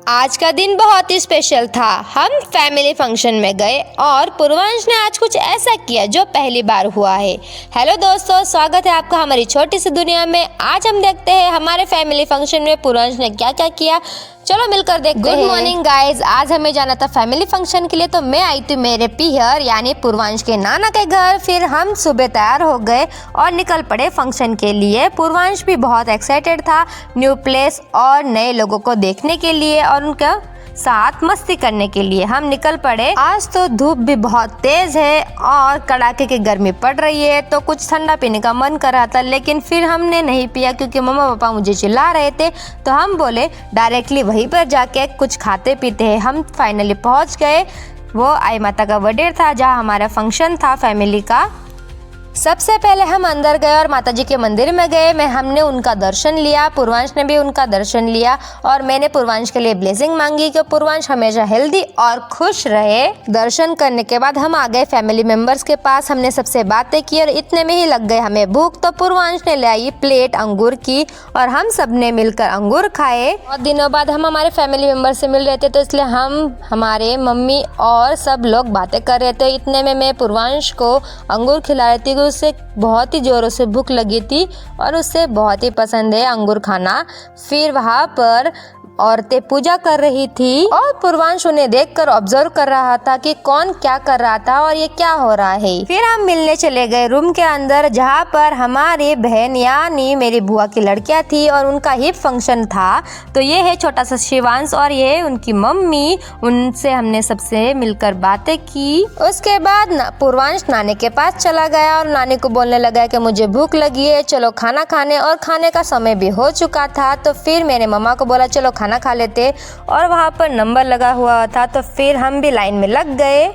आज का दिन बहुत ही स्पेशल था। हम फैमिली फंक्शन में गए और पूर्वांश ने आज कुछ ऐसा किया जो पहली बार हुआ है। हेलो दोस्तों, स्वागत है आपका हमारी छोटी सी दुनिया में। आज हम देखते हैं हमारे फैमिली फंक्शन में पूर्वांश ने क्या क्या किया। चलो मिलकर देखते हैं। गुड मॉर्निंग गाइज, आज हमें जाना था फैमिली फंक्शन के लिए, तो मैं आई थी मेरे पीहर यानी पूर्वांश के नाना के घर। फिर हम सुबह तैयार हो गए और निकल पड़े फंक्शन के लिए। पूर्वांश भी बहुत एक्साइटेड था न्यू प्लेस और नए लोगों को देखने के लिए और उनका साथ मस्ती करने के लिए। हम निकल पड़े। आज तो धूप भी बहुत तेज है और कड़ाके की गर्मी पड़ रही है, तो कुछ ठंडा पीने का मन कर रहा था, लेकिन फिर हमने नहीं पिया क्योंकि मम्मा पापा मुझे चिल्ला रहे थे। तो हम बोले डायरेक्टली वहीं पर जाके कुछ खाते पीते हैं। हम फाइनली पहुंच गए। वो आई माता का बर्थडे था जहाँ हमारा फंक्शन था फैमिली का। सबसे पहले हम अंदर गए और माताजी के मंदिर में गए। हमने उनका दर्शन लिया, पूर्वांश ने भी उनका दर्शन लिया और मैंने पूर्वांश के लिए ब्लेसिंग मांगी कि पूर्वांश हमेशा हेल्दी और खुश रहे। दर्शन करने के बाद हम आ गए फैमिली मेंबर्स के पास। हमने सबसे बातें की और इतने में ही लग गए हमें भूख, तो पूर्वांश ने ले आई प्लेट अंगूर की और हम सब ने मिलकर अंगूर खाए। बहुत दिनों बाद हम हमारे फैमिली मेंबर से मिल रहे थे, तो इसलिए हम हमारे मम्मी और सब लोग बातें कर रहे थे। इतने में मैं पूर्वांश को अंगूर खिला रही थी। उसे बहुत ही जोरों से भूख लगी थी और उसे बहुत ही पसंद है अंगूर खाना। फिर वहाँ पर औरतें पूजा कर रही थी और पूर्वांश उन्हें देखकर ऑब्जर्व कर रहा था कि कौन क्या कर रहा था और ये क्या हो रहा है। फिर हम मिलने चले गए रूम के अंदर, जहाँ पर हमारी बहन यानी मेरी बुआ की लड़कियां थी और उनका हिप फंक्शन था। तो ये है छोटा सा शिवांश और ये है उनकी मम्मी। उनसे हमने सबसे मिलकर बातें की। उसके बाद पूर्वांश नानी के पास चला गया और नानी को बोलने लगा कि मुझे भूख लगी है, चलो खाना खाने। और खाने का समय भी हो चुका था। तो फिर मैंने मम्मा को बोला चलो खाना खा लेते, और वहाँ पर नंबर लगा हुआ था। तो फिर हम भी लाइन में लग गए।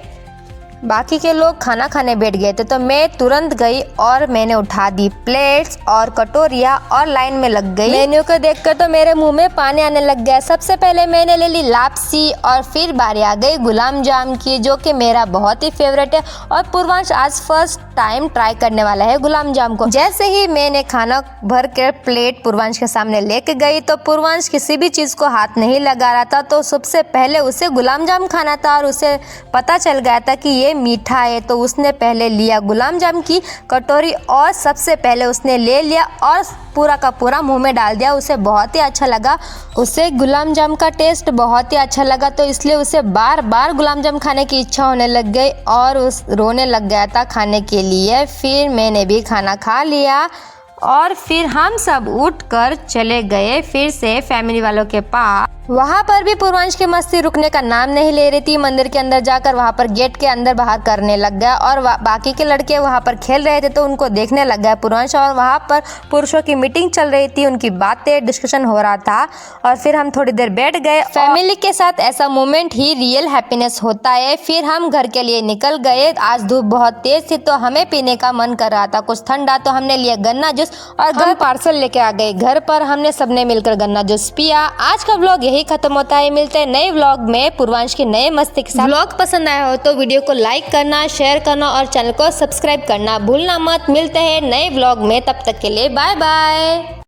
बाकी के लोग खाना खाने बैठ गए थे, तो मैं तुरंत गई और मैंने उठा दी प्लेट्स और कटोरियाँ और लाइन में लग गई। मेन्यू को देखकर तो मेरे मुंह में पानी आने लग गया। सबसे पहले मैंने ले ली लापसी और फिर बारी आ गई गुलाब जाम की, जो कि मेरा बहुत ही फेवरेट है और पूर्वांश आज फर्स्ट टाइम ट्राई करने वाला है गुलाब जाम को। जैसे ही मैंने खाना भर कर प्लेट पूर्वांश के सामने लेके गई, तो पूर्वांश किसी भी चीज़ को हाथ नहीं लगा रहा था। तो सबसे पहले उसे गुलाब जाम खाना था और उसे पता चल गया था कि ये मीठा है, तो उसने पहले लिया गुलाब जाम की कटोरी और सबसे पहले उसने ले लिया और पूरा का पूरा मुंह में डाल दिया। उसे बहुत ही अच्छा लगा, उसे गुलाब जाम का टेस्ट बहुत ही अच्छा लगा, तो इसलिए उसे बार बार गुलाब जाम खाने की इच्छा होने लग गई और उस रोने लग गया था खाने के लिए। फिर मैंने भी खाना खा लिया और फिर हम सब उठकर चले गए फिर से फैमिली वालों के पास। वहाँ पर भी पूर्वांश की मस्ती रुकने का नाम नहीं ले रही थी। मंदिर के अंदर जाकर वहाँ पर गेट के अंदर बाहर करने लग गया और बाकी के लड़के वहाँ पर खेल रहे थे, तो उनको देखने लग गया पूर्वांश। और वहाँ पर पुरुषों की मीटिंग चल रही थी, उनकी बातें डिस्कशन हो रहा था। और फिर हम थोड़ी देर बैठ गए। फैमिली के साथ ऐसा मोमेंट ही रियल हैप्पीनेस होता है। फिर हम घर के लिए निकल गए। आज धूप बहुत तेज थी, तो हमें पीने का मन कर रहा था कुछ ठंडा, तो हमने लिया गन्ना जूस और घर पार्सल लेके आ गए। घर पर हमने सबने मिलकर गन्ना जूस पिया। आज का ब्लॉग यही खत्म होता है। मिलते हैं नए व्लॉग में पूर्वांश की नए मस्ती के साथ। व्लॉग पसंद आया हो तो वीडियो को लाइक करना, शेयर करना और चैनल को सब्सक्राइब करना भूलना मत। मिलते हैं नए व्लॉग में, तब तक के लिए बाय बाय।